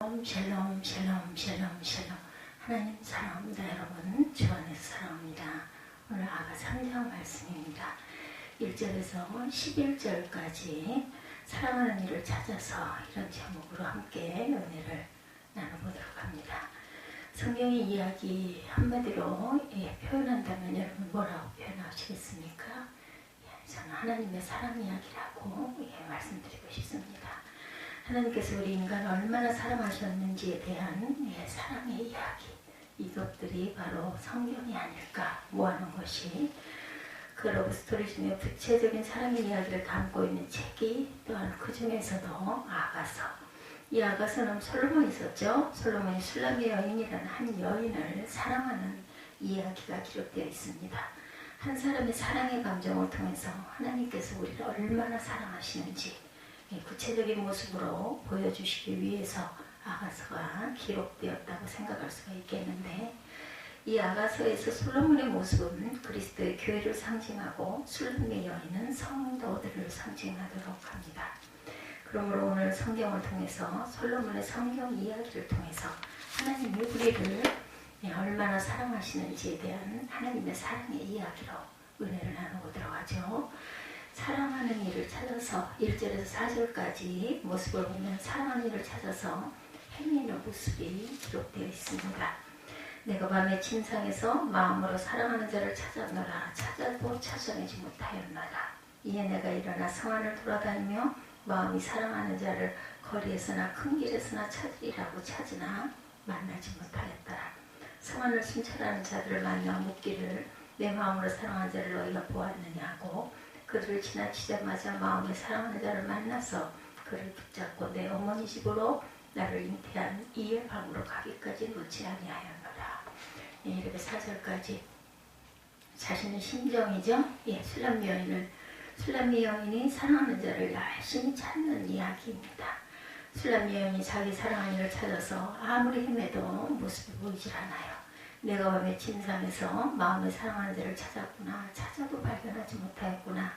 샬롬 샬롬 샬롬 샬롬. 하나님 사랑합니다. 여러분 주 안에서 사랑합니다. 오늘 아가 3장 말씀입니다. 1절에서 11절까지 사랑하는 이를 찾아서 이런 제목으로 함께 은혜를 나눠보도록 합니다. 성경의 이야기 한마디로 표현한다면 여러분 뭐라고 표현하시겠습니까? 저는 하나님의 사랑 이야기라고 말씀드리고 싶습니다. 하나님께서 우리 인간을 얼마나 사랑하셨는지에 대한 사랑의 이야기, 이것들이 바로 성경이 아닐까 모아놓은 것이 그 러브스토리 중에 구체적인 사랑의 이야기를 담고 있는 책이 또한 그 중에서도 아가서. 이 아가서는 솔로몬이 있었죠. 솔로몬이 술람의 여인이라는 한 여인을 사랑하는 이야기가 기록되어 있습니다. 한 사람의 사랑의 감정을 통해서 하나님께서 우리를 얼마나 사랑하시는지 구체적인 모습으로 보여주시기 위해서 아가서가 기록되었다고 생각할 수가 있겠는데, 이 아가서에서 솔로몬의 모습은 그리스도의 교회를 상징하고 술람의 여인은 성도들을 상징하도록 합니다. 그러므로 오늘 성경을 통해서 솔로몬의 성경 이야기를 통해서 하나님이 우리를 얼마나 사랑하시는지에 대한 하나님의 사랑의 이야기로 은혜를 나누고들어 가죠. 사랑하는 이를 찾아서 1절에서 4절까지 모습을 보면 사랑하는 이를 찾아서 헤매는 모습이 기록되어 있습니다. 내가 밤에 침상에서 마음으로 사랑하는 자를 찾았노라. 찾아도 찾아내지 못하였노라. 이에 내가 일어나 성안을 돌아다니며 마음이 사랑하는 자를 거리에서나 큰 길에서나 찾으리라고 찾으나 만나지 못하였더라. 성안을 순찰하는 자들을 만나 묻기를 내 마음으로 사랑하는 자를 너희가 보았느냐고. 그들을 지나치자마자 마음에 사랑하는 자를 만나서 그를 붙잡고 내 어머니 집으로 나를 잉태한 이의 방으로 가기까지 놓지 아니하였노라. 이렇게 4절까지 자신의 심정이죠. 술람미 여인이 사랑하는 자를 열심히 찾는 이야기입니다. 술람미 여인이 자기 사랑하는 이를 찾아서 아무리 헤매도 모습이 보이질 않아요. 내가 밤에 침상에서 마음에 사랑하는 자를 찾았구나. 찾아도 발견하지 못하였구나.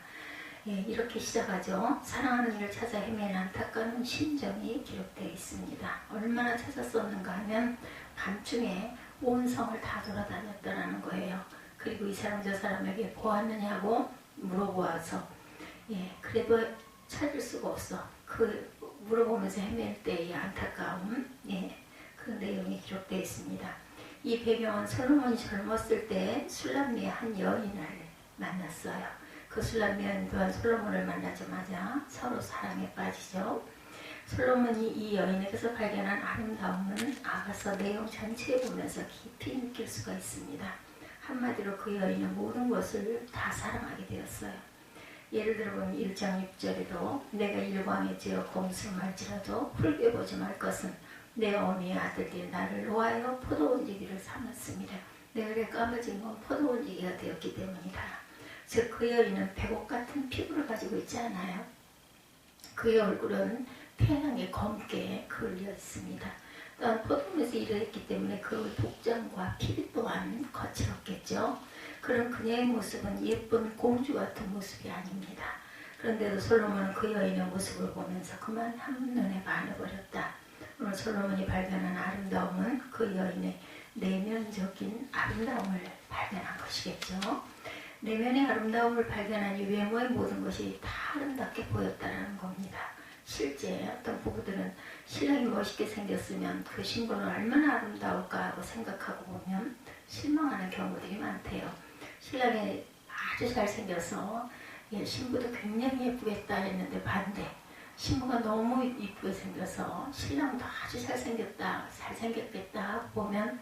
이렇게 시작하죠. 사랑하는 이를 찾아 헤매는 안타까운 심정이 기록되어 있습니다. 얼마나 찾았었는가 하면 밤중에 온 성을 다 돌아다녔다는 거예요. 그리고 이 사람 저 사람에게 보았느냐고 물어보아서 그래도 찾을 수가 없어. 그 물어보면서 헤맬 때의 안타까움, 그 내용이 기록되어 있습니다. 이 배경은 솔로몬이 젊었을 때 술람미의 한 여인을 만났어요. 그 술람미 여인 또한 솔로몬을 만나자마자 서로 사랑에 빠지죠. 솔로몬이 이 여인에게서 발견한 아름다움은 아가서 내용 전체에 보면서 깊이 느낄 수가 있습니다. 한마디로 그 여인은 모든 것을 다 사랑하게 되었어요. 예를 들어 보면 1장 6절에도 내가 일광에 지어 공수말지라도 붉게 보지 말 것은 내 어미의 아들들이 나를 놓아여 포도원지기를 삼았습니다. 내가 이렇게 까매진 건 포도원지기가 되었기 때문이다. 즉 그 여인은 백옥 같은 피부를 가지고 있지 않아요. 그의 얼굴은 태양에 검게 그을려 있습니다. 또한 포도원에서 일을 했기 때문에 그 복장과 피부 또한 거칠었겠죠. 그런 그녀의 모습은 예쁜 공주 같은 모습이 아닙니다. 그런데도 솔로몬은 그 여인의 모습을 보면서 그만 한눈에 반해버렸다. 오늘 솔로몬이 발견한 아름다움은 그 여인의 내면적인 아름다움을 발견한 것이겠죠. 내면의 아름다움을 발견하니 외모의 모든 것이 다 아름답게 보였다는 겁니다. 실제 어떤 부부들은 신랑이 멋있게 생겼으면 그 신부는 얼마나 아름다울까 하고 생각하고 보면 실망하는 경우들이 많대요. 신랑이 아주 잘생겨서 신부도 굉장히 예쁘겠다 했는데 반대. 신부가 너무 이쁘게 생겨서 신랑도 아주 잘생겼겠다 보면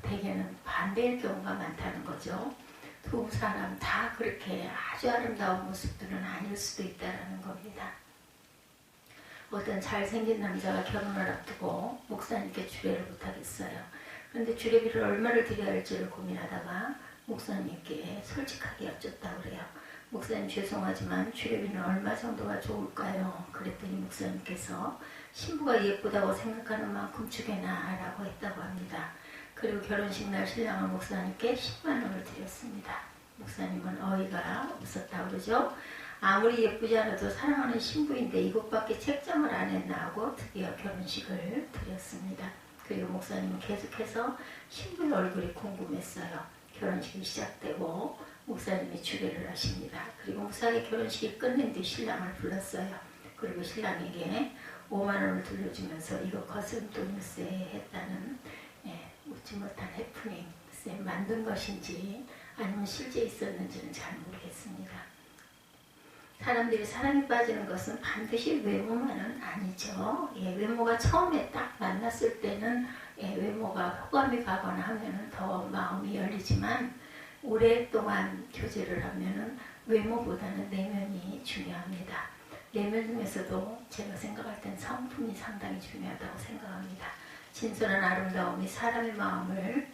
대개는 반대일 경우가 많다는 거죠. 두 사람 다 그렇게 아주 아름다운 모습들은 아닐 수도 있다는 겁니다. 어떤 잘생긴 남자가 결혼을 앞두고 목사님께 주례를 부탁했어요. 그런데 주례비를 얼마를 드려야 할지를 고민하다가 목사님께 솔직하게 여쭙다 그래요. 목사님 죄송하지만 주례비는 얼마 정도가 좋을까요? 그랬더니 목사님께서 신부가 예쁘다고 생각하는 만큼 주게나 라고 했다고 합니다. 그리고 결혼식 날 신랑은 목사님께 10만 원을 드렸습니다. 목사님은 어이가 없었다고 그러죠. 아무리 예쁘지 않아도 사랑하는 신부인데 이것밖에 책정을 안 했나 하고 드디어 결혼식을 드렸습니다. 그리고 목사님은 계속해서 신부의 얼굴이 궁금했어요. 결혼식이 시작되고 목사님이 주례를 하십니다. 그리고 무사하게 결혼식이 끝낸 뒤 신랑을 불렀어요. 그리고 신랑에게 5만 원을 돌려주면서 이거 거스름돈일세 했다는 웃지 못한 해프닝, 만든 것인지 아니면 실제 있었는지는 잘 모르겠습니다. 사람들이 사랑에 빠지는 것은 반드시 외모만은 아니죠. 외모가 처음에 딱 만났을 때는 외모가 호감이 가거나 하면은 더 마음이 열리지만 오랫동안 교제를 하면은 외모보다는 내면이 중요합니다. 내면 중에서도 제가 생각할 땐 성품이 상당히 중요하다고 생각합니다. 진솔한 아름다움이 사람의 마음을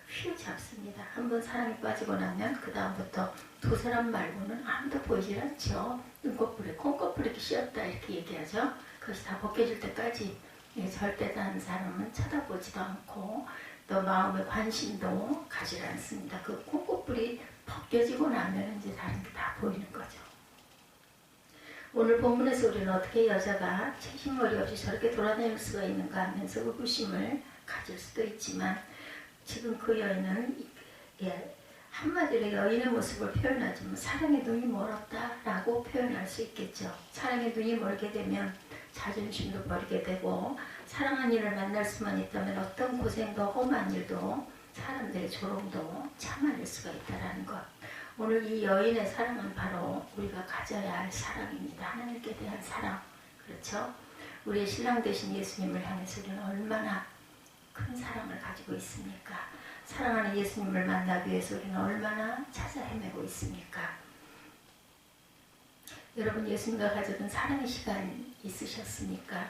휘어잡습니다. 한번 사랑에 빠지고 나면 그 다음부터 두 사람 말고는 아무도 보이질 않죠. 눈꺼풀에 콩꺼풀에 씌었다 이렇게 얘기하죠. 그것이 다 벗겨질 때까지 절대 다른 사람은 쳐다보지도 않고 또 마음의 관심도 가지 않습니다. 그 콩꺼풀이 벗겨지고 나면 이제 다른 게 다 보이는 거죠. 오늘 본문에서 우리는 어떻게 여자가 채식머리 없이 저렇게 돌아다닐 수가 있는가 하면서 의구심을 가질 수도 있지만 지금 그 여인은 한마디로 여인의 모습을 표현하지만 사랑의 눈이 멀었다라고 표현할 수 있겠죠. 사랑의 눈이 멀게 되면 자존심도 버리게 되고 사랑한 이를 만날 수만 있다면 어떤 고생도 험한 일도 사람들의 조롱도 참아낼 수가 있다는 것. 오늘 이 여인의 사랑은 바로 우리가 가져야 할 사랑입니다. 하나님께 대한 사랑. 그렇죠? 우리의 신랑 되신 예수님을 향해서 우리는 얼마나 큰 사랑을 가지고 있습니까? 사랑하는 예수님을 만나기 위해서 우리는 얼마나 찾아 헤매고 있습니까? 여러분 예수님과 가졌던 사랑의 시간 있으셨습니까?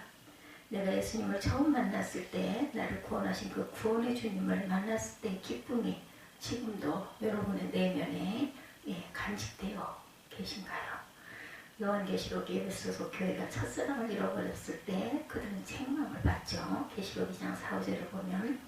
내가 예수님을 처음 만났을 때 나를 구원하신 그 구원의 주님을 만났을 때의 기쁨이 지금도 여러분의 내면에 간직되어 계신가요? 요한계시록 에베소서 교회가 첫사랑을 잃어버렸을 때 그들은 책망을 받죠. 계시록 2장 4, 5절을 보면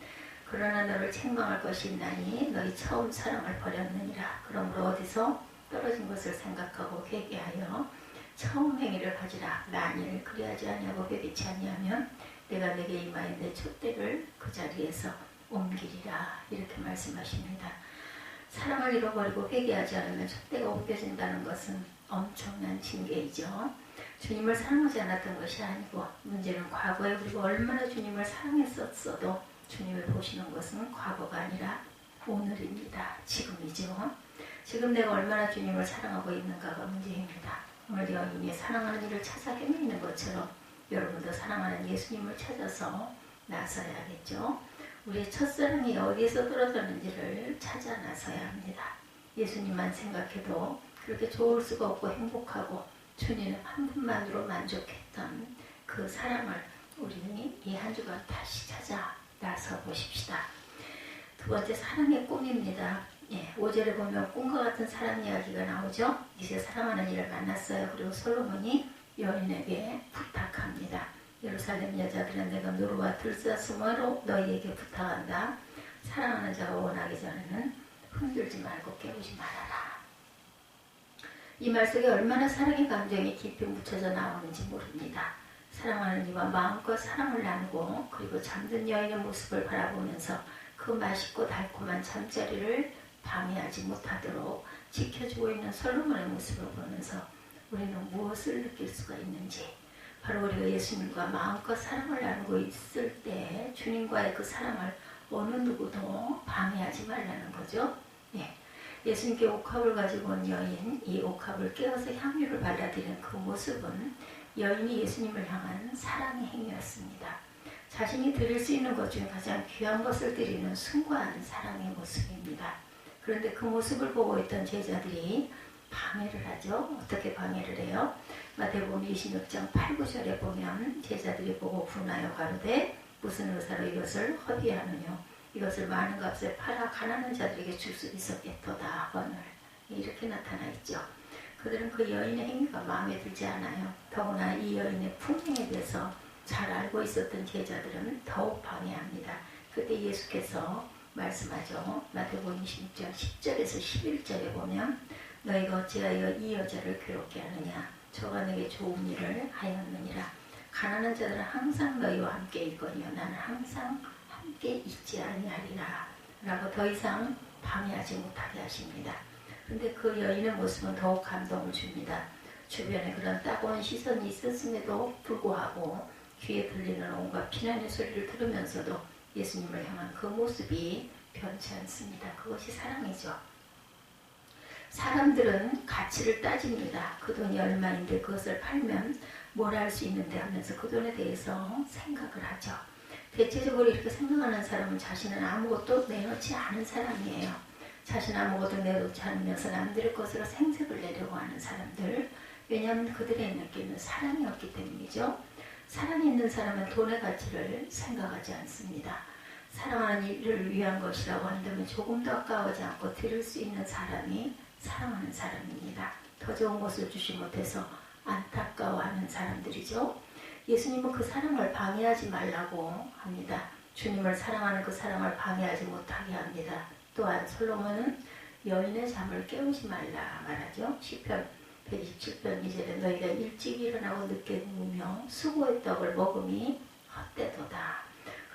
그러나 너를 책망할 것이 있나니 너희 처음 사랑을 버렸느니라. 그러므로 어디서 떨어진 것을 생각하고 회개하여 처음 행위를 가지라. 만일 그리하지 아니하고 회개치 아니하면 내가 내게 임하여 내 촛대를 그 자리에서 옮기리라. 이렇게 말씀하십니다. 사랑을 잃어버리고 회개하지 않으면 촛대가 옮겨진다는 것은 엄청난 징계이죠. 주님을 사랑하지 않았던 것이 아니고 문제는 과거에 우리가 얼마나 주님을 사랑했었어도 주님을 보시는 것은 과거가 아니라 오늘입니다. 지금이죠. 지금 내가 얼마나 주님을 사랑하고 있는가가 문제입니다. 오늘 여인이 사랑하는 이를 찾아 헤매는 것처럼 여러분도 사랑하는 예수님을 찾아서 나서야겠죠. 우리의 첫사랑이 어디에서 떨어졌는지를 찾아 나서야 합니다. 예수님만 생각해도 그렇게 좋을 수가 없고 행복하고 주님 한 분만으로 만족했던 그 사랑을 우리는 이 한 주간 다시 찾아 나서 보십시다. 두 번째 사랑의 꿈입니다. 5절에 보면 꿈과 같은 사랑 이야기가 나오죠. 이제 사랑하는 이를 만났어요. 그리고 솔로몬이 여인에게 부탁합니다. 예루살렘 여자들은 내가 노루와 들사슴으로 너희에게 부탁한다. 사랑하는 자가 원하기 전에는 흔들지 말고 깨우지 말아라. 이 말 속에 얼마나 사랑의 감정이 깊이 묻혀져 나오는지 모릅니다. 사랑하는 이와 마음껏 사랑을 나누고 그리고 잠든 여인의 모습을 바라보면서 그 맛있고 달콤한 잠자리를 방해하지 못하도록 지켜주고 있는 솔로몬의 모습을 보면서 우리는 무엇을 느낄 수가 있는지, 바로 우리가 예수님과 마음껏 사랑을 나누고 있을 때 주님과의 그 사랑을 어느 누구도 방해하지 말라는 거죠. 예수님께 옥합을 가지고 온 여인, 이 옥합을 깨워서 향유를 발라드리는 그 모습은 여인이 예수님을 향한 사랑의 행위였습니다. 자신이 드릴 수 있는 것 중에 가장 귀한 것을 드리는 숭고한 사랑의 모습입니다. 그런데 그 모습을 보고 있던 제자들이 방해를 하죠. 어떻게 방해를 해요? 마태복음 26장 8, 9절에 보면 제자들이 보고 분하여 가로되 무슨 의사로 이것을 허비하느냐, 이것을 많은 값에 팔아 가난한 자들에게 줄 수 있었겠도다 하거늘. 이렇게 나타나 있죠. 그들은 그 여인의 행위가 마음에 들지 않아요. 더구나 이 여인의 풍경에 대해서 잘 알고 있었던 제자들은 더욱 방해합니다. 그때 예수께서 말씀하죠. 마태복음 26장 10절에서 11절에 보면 너희가 어찌하여 이 여자를 괴롭게 하느냐. 저가 내게 좋은 일을 하였느니라. 가난한 자들은 항상 너희와 함께 있거니와 나는 항상 함께 있지 아니하리라. 라고 더 이상 방해하지 못하게 하십니다. 그런데 그 여인의 모습은 더욱 감동을 줍니다. 주변에 그런 따가운 시선이 있었음에도 불구하고 귀에 들리는 온갖 비난의 소리를 들으면서도 예수님을 향한 그 모습이 변치 않습니다. 그것이 사랑이죠. 사람들은 가치를 따집니다. 그 돈이 얼마인데 그것을 팔면 뭘 할 수 있는데 하면서 그 돈에 대해서 생각을 하죠. 대체적으로 이렇게 생각하는 사람은 자신은 아무것도 내놓지 않은 사람이에요. 자신 아무것도 내놓지 않으면서 남들의 것으로 생색을 내려고 하는 사람들. 왜냐하면 그들의 느끼는 사랑이 없기 때문이죠. 사랑이 있는 사람은 돈의 가치를 생각하지 않습니다. 사랑하는 일을 위한 것이라고 한다면 조금도 아까워하지 않고 드릴 수 있는 사람이 사랑하는 사람입니다. 더 좋은 것을 주지 못해서 안타까워하는 사람들이죠. 예수님은 그 사랑을 방해하지 말라고 합니다. 주님을 사랑하는 그 사랑을 방해하지 못하게 합니다. 또한 솔로몬은 여인의 잠을 깨우지 말라 말하죠. 시편 127편 2절에 너희가 일찍 일어나고 늦게 누우며 수고의 떡을 먹음이 헛되도다.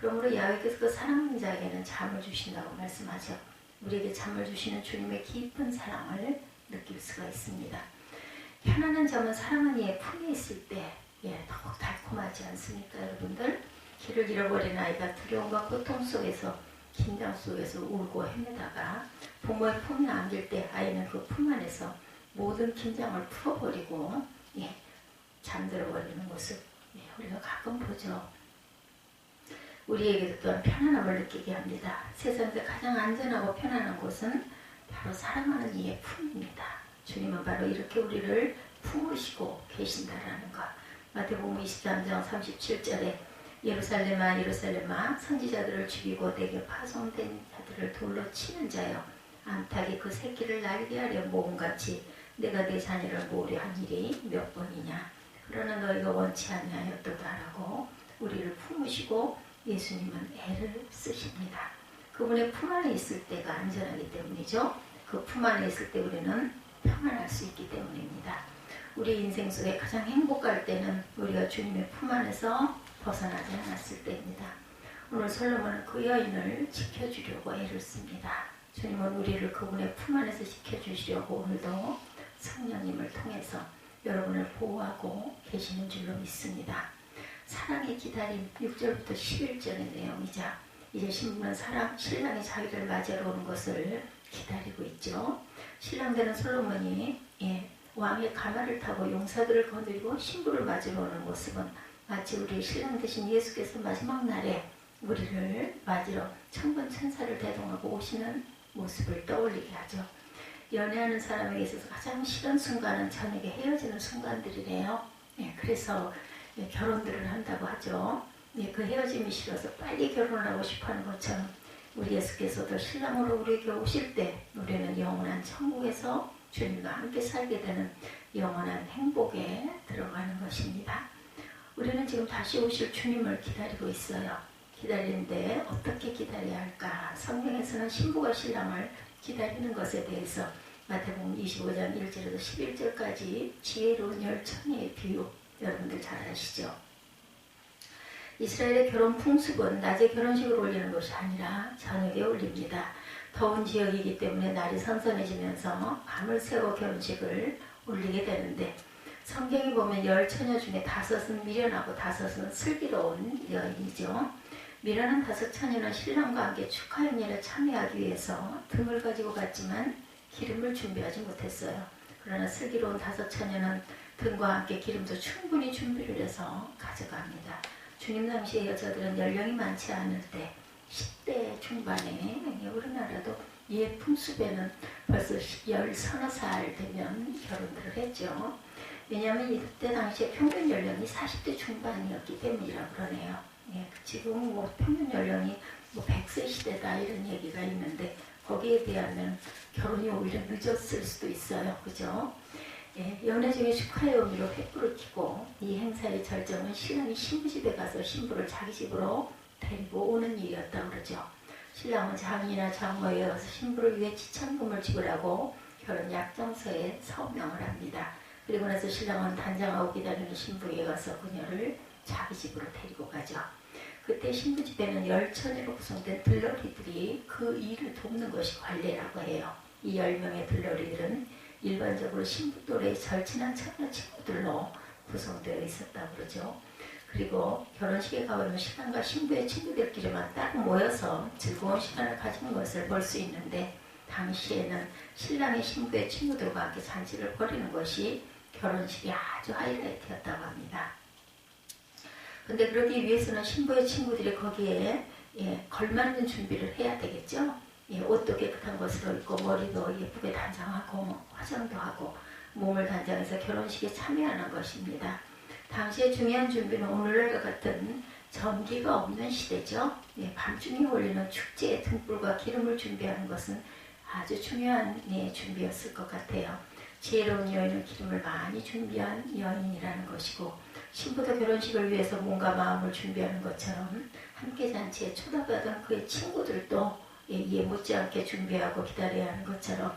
그러므로 야훼께서 그 사랑하는 자에게는 잠을 주신다고 말씀하죠. 우리에게 잠을 주시는 주님의 깊은 사랑을 느낄 수가 있습니다. 편안한 잠은 사랑하는 이의 품에 있을 때 더욱 달콤하지 않습니까? 여러분들 길을 잃어버린 아이가 두려움과 고통 속에서 긴장 속에서 울고 헤매다가 부모의 품에 안길 때 아이는 그 품 안에서 모든 긴장을 풀어버리고 잠들어버리는 모습 우리가 가끔 보죠. 우리에게도 또한 편안함을 느끼게 합니다. 세상에서 가장 안전하고 편안한 곳은 바로 사랑하는 이의 품입니다. 주님은 바로 이렇게 우리를 품으시고 계신다라는 것. 마태복음 23장 37절에 예루살렘아 예루살렘아 선지자들을 죽이고 내게 파송된 자들을 돌로 치는 자여 암탉이 그 새끼를 날게 하려 모음같이 내가 내 자녀를 모으려 한 일이 몇 번이냐. 그러나 너희가 원치 아니하였도다라고 우리를 품으시고 예수님은 애를 쓰십니다. 그분의 품 안에 있을 때가 안전하기 때문이죠. 그 품 안에 있을 때 우리는 평안할 수 있기 때문입니다. 우리 인생 속에 가장 행복할 때는 우리가 주님의 품 안에서 벗어나지 않았을 때입니다. 오늘 솔로몬은 그 여인을 지켜주려고 애를 씁니다. 주님은 우리를 그분의 품 안에서 지켜주시려고 오늘도 성령님을 통해서 여러분을 보호하고 계시는 줄로 믿습니다. 사랑의 기다림 6절부터 11절의 내용이자 이제 신부는 신랑이 자기를 맞이하러 오는 것을 기다리고 있죠. 신랑 되는 솔로몬이 왕의 가마를 타고 용사들을 거느리고 신부를 맞으러 오는 모습은 마치 우리 신랑 되신 예수께서 마지막 날에 우리를 맞으러 천군 천사를 대동하고 오시는 모습을 떠올리게 하죠. 연애하는 사람에게 있어서 가장 싫은 순간은 저녁에 헤어지는 순간들이래요. 그래서 결혼들을 한다고 하죠. 그 헤어짐이 싫어서 빨리 결혼을 하고 싶어하는 것처럼 우리 예수께서도 신랑으로 우리에게 오실 때 우리는 영원한 천국에서 주님과 함께 살게 되는 영원한 행복에 들어가는 것입니다. 우리는 지금 다시 오실 주님을 기다리고 있어요. 기다리는데 어떻게 기다려야 할까? 성경에서는 신부가 신랑을 기다리는 것에 대해서 마태복음 25장 1절에서 11절까지 지혜로운 열처녀의 비유 여러분들 잘 아시죠? 이스라엘의 결혼 풍습은 낮에 결혼식을 올리는 것이 아니라 저녁에 올립니다. 더운 지역이기 때문에 날이 선선해지면서 밤을 새고 결혼식을 올리게 되는데 성경에 보면 10처녀 중에 5은 미련하고 5은 슬기로운 여인이죠. 미련한 5처녀는 신랑과 함께 축하 행렬에 참여하기 위해서 등을 가지고 갔지만 기름을 준비하지 못했어요. 그러나 슬기로운 5처녀는 등과 함께 기름도 충분히 준비를 해서 가져갑니다. 주님 당시의 여자들은 연령이 많지 않을 때 10대 중반에 우리나라도 옛 풍습에는 벌써 10서너 되면 결혼들을 했죠. 왜냐하면 이때 당시에 평균 연령이 40대 중반이었기 때문이라고 그러네요. 지금 평균 연령이 100세 시대다 이런 얘기가 있는데 거기에 비하면 결혼이 오히려 늦었을 수도 있어요. 그죠? 연애 중에 축하의 의미로 횃불을 켜고 이 행사의 절정은 신랑이 신부 집에 가서 신부를 자기 집으로 데리고 오는 일이었다고 그러죠. 신랑은 장인이나 장모에 가서 신부를 위해 지참금을 지불하고 결혼 약정서에 서명을 합니다. 그리고 나서 신랑은 단장하고 기다리는 신부에게 가서 그녀를 자기 집으로 데리고 가죠. 그때 신부 집에는 10처녀로 구성된 들러리들이 그 일을 돕는 것이 관례라고 해요. 이 10명의 들러리들은 일반적으로 신부 또래의 절친한 처녀 친구들로 구성되어 있었다고 그러죠. 그리고 결혼식에 가보면 신랑과 신부의 친구들끼리만 딱 모여서 즐거운 시간을 가지는 것을 볼 수 있는데, 당시에는 신랑의 신부의 친구들과 함께 잔치를 벌이는 것이 결혼식의 아주 하이라이트였다고 합니다. 근데 그러기 위해서는 신부의 친구들이 거기에 걸맞는 준비를 해야 되겠죠. 옷도 깨끗한 것으로 입고 머리도 예쁘게 단장하고 화장도 하고 몸을 단장해서 결혼식에 참여하는 것입니다. 당시의 중요한 준비는 오늘날과 같은 전기가 없는 시대죠. 밤중에 올리는 축제의 등불과 기름을 준비하는 것은 아주 중요한 준비였을 것 같아요. 지혜로운 여인은 기름을 많이 준비한 여인이라는 것이고, 신부도 결혼식을 위해서 몸과 마음을 준비하는 것처럼 함께 잔치에 초대받은 그의 친구들도 이에 못지않게 준비하고 기다려야 하는 것처럼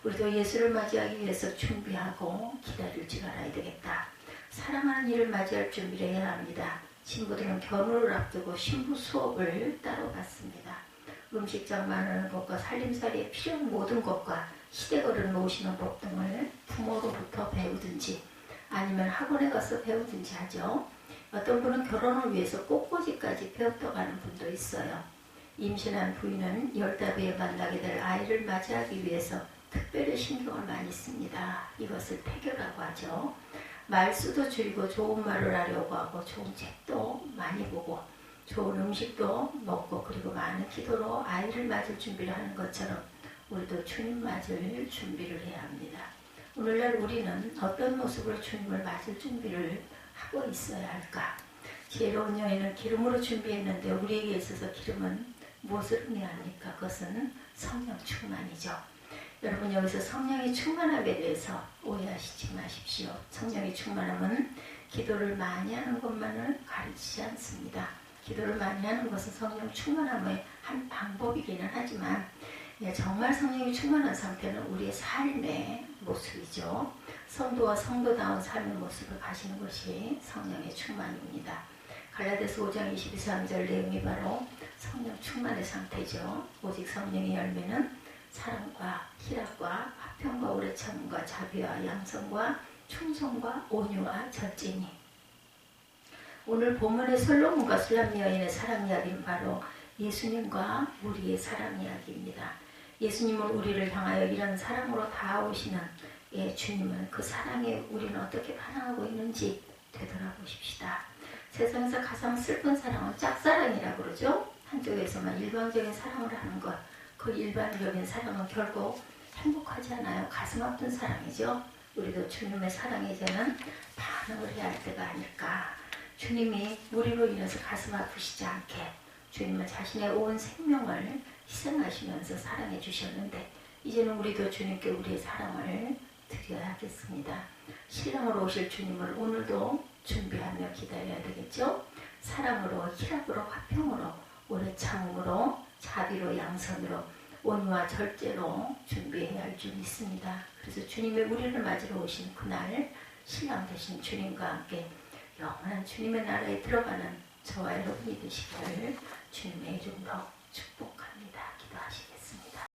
우리도 예수를 맞이하기 위해서 준비하고 기다릴 줄 알아야 되겠다. 사랑하는 이를 맞이할 준비를 해야 합니다. 신부들은 결혼을 앞두고 신부 수업을 따로 받습니다. 음식장 마련하는 것과 살림살이에 필요한 모든 것과 시댁어른 모시는 법 등을 부모로부터 배우든지 아니면 학원에 가서 배우든지 하죠. 어떤 분은 결혼을 위해서 꽃꽂이까지 배웠다 가는 분도 있어요. 임신한 부인은 10달 후에 만나게 될 아이를 맞이하기 위해서 특별히 신경을 많이 씁니다. 이것을 태교라고 하죠. 말수도 줄이고 좋은 말을 하려고 하고 좋은 책도 많이 보고 좋은 음식도 먹고 그리고 많은 기도로 아이를 맞을 준비를 하는 것처럼 우리도 주님 맞을 준비를 해야 합니다. 오늘날 우리는 어떤 모습으로 주님을 맞을 준비를 하고 있어야 할까? 지혜로운 여인은 기름으로 준비했는데 우리에게 있어서 기름은 무엇을 의미합니까? 그것은 성령 충만이죠. 여러분, 여기서 성령의 충만함에 대해서 오해하시지 마십시오. 성령의 충만함은 기도를 많이 하는 것만을 가르치지 않습니다. 기도를 많이 하는 것은 성령 충만함의 한 방법이기는 하지만 정말 성령이 충만한 상태는 우리의 삶의 모습이죠. 성도와 성도다운 삶의 모습을 가시는 것이 성령의 충만입니다. 갈라디아서 5장 23절 내용이 바로 성령 충만의 상태죠. 오직 성령의 열매는 사랑과 희락과 화평과 오래 참음과 자비와 양성과 충성과 온유와 절제니. 오늘 본문의 솔로몬과 술람 여인의 사랑 이야기는 바로 예수님과 우리의 사랑 이야기입니다. 예수님은 우리를 향하여 이런 사랑으로 다가오시는 주님은 그 사랑에 우리는 어떻게 반응하고 있는지 되돌아보십시다. 세상에서 가장 슬픈 사랑은 짝사랑이라고 그러죠. 한쪽에서만 일방적인 사랑을 하는 것, 그 일반적인 사랑은 결국 행복하지 않아요. 가슴 아픈 사랑이죠. 우리도 주님의 사랑에 이제는 반응을 해야 할 때가 아닐까. 주님이 우리로 인해서 가슴 아프시지 않게 주님은 자신의 온 생명을 희생하시면서 사랑해 주셨는데, 이제는 우리도 주님께 우리의 사랑을 드려야겠습니다. 신랑으로 오실 주님을 오늘도 준비하며 기다려야 되겠죠. 사랑으로, 희락으로, 화평으로, 오래 참음으로, 자비로, 양선으로, 온유와 절제로 준비해야 할 줄 믿습니다. 그래서 주님의 우리를 맞으러 오신 그날 신랑 되신 주님과 함께 영원한 주님의 나라에 들어가는 저와 여러분이 되시기를 주님의 이름으로 축복합니다.